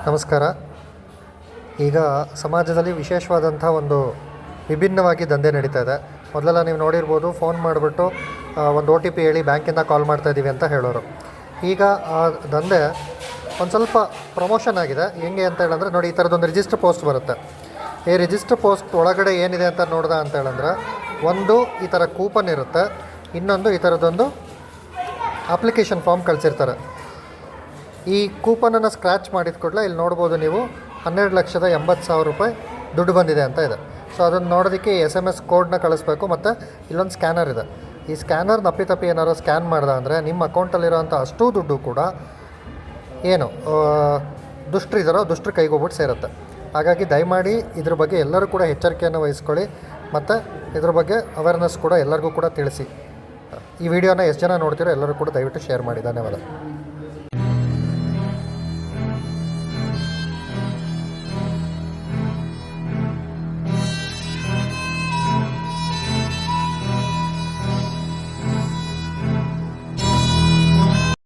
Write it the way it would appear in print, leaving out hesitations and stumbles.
ನಮಸ್ಕಾರ. ಈಗ ಸಮಾಜದಲ್ಲಿ ವಿಶೇಷವಾದಂಥ ಒಂದು ವಿಭಿನ್ನವಾಗಿ ದಂಧೆ ನಡೀತಾ ಇದೆ. ಮೊದಲೆಲ್ಲ ನೀವು ನೋಡಿರ್ಬೋದು, ಫೋನ್ ಮಾಡಿಬಿಟ್ಟು ಒಂದು OTP ಹೇಳಿ ಬ್ಯಾಂಕಿಂದ ಕಾಲ್ ಮಾಡ್ತಾಯಿದ್ದೀವಿ ಅಂತ ಹೇಳೋರು. ಈಗ ಆ ದಂಧೆ ಒಂದು ಸ್ವಲ್ಪ ಪ್ರಮೋಷನ್ ಆಗಿದೆ. ಹೆಂಗೆ ಅಂತ ಹೇಳಂದರೆ, ನೋಡಿ, ಈ ಥರದೊಂದು ರಿಜಿಸ್ಟರ್ ಪೋಸ್ಟ್ ಬರುತ್ತೆ. ಈ ರಿಜಿಸ್ಟರ್ ಪೋಸ್ಟ್ ಒಳಗಡೆ ಏನಿದೆ ಅಂತ ನೋಡ್ದೆ ಅಂತ ಹೇಳಂದ್ರೆ, ಒಂದು ಈ ಥರ ಕೂಪನ್ ಇರುತ್ತೆ, ಇನ್ನೊಂದು ಈ ಥರದೊಂದು ಅಪ್ಲಿಕೇಶನ್ ಫಾರ್ಮ್ ಕಳಿಸಿರ್ತಾರೆ. ಈ ಕೂಪನನ್ನು ಸ್ಕ್ರ್ಯಾಚ್ ಮಾಡಿದ ಕೂಡಲೇ ಇಲ್ಲಿ ನೋಡ್ಬೋದು ನೀವು, 12,80,000 ರೂಪಾಯಿ ದುಡ್ಡು ಬಂದಿದೆ ಅಂತ ಇದೆ. ಸೊ ಅದನ್ನು ನೋಡೋದಕ್ಕೆ SMS ಕೋಡ್ನ ಕಳಿಸ್ಬೇಕು, ಮತ್ತು ಇಲ್ಲೊಂದು ಸ್ಕ್ಯಾನರ್ ಇದೆ. ಈ ಸ್ಕ್ಯಾನರ್ ನಪ್ಪಿತಪ್ಪಿ ಏನಾರು ಸ್ಕ್ಯಾನ್ ಮಾಡ್ದೆ ಅಂದರೆ ನಿಮ್ಮ ಅಕೌಂಟಲ್ಲಿರೋಂಥ ಅಷ್ಟೂ ದುಡ್ಡು ಕೂಡ ಏನು ದುಷ್ಟರ ಕೈಗೆ ಹೋಗ್ಬಿಟ್ಟು ಸೇರುತ್ತೆ. ಹಾಗಾಗಿ ದಯಮಾಡಿ ಇದ್ರ ಬಗ್ಗೆ ಎಲ್ಲರೂ ಕೂಡ ಎಚ್ಚರಿಕೆಯನ್ನು ವಹಿಸ್ಕೊಳ್ಳಿ, ಮತ್ತು ಇದ್ರ ಬಗ್ಗೆ ಅವೇರ್ನೆಸ್ ಕೂಡ ಎಲ್ಲರಿಗೂ ಕೂಡ ತಿಳಿಸಿ. ಈ ವಿಡಿಯೋನ ಎಷ್ಟು ಜನ ನೋಡ್ತೀರೋ ಎಲ್ಲರೂ ಕೂಡ ದಯವಿಟ್ಟು ಶೇರ್ ಮಾಡಿ. ಧನ್ಯವಾದ.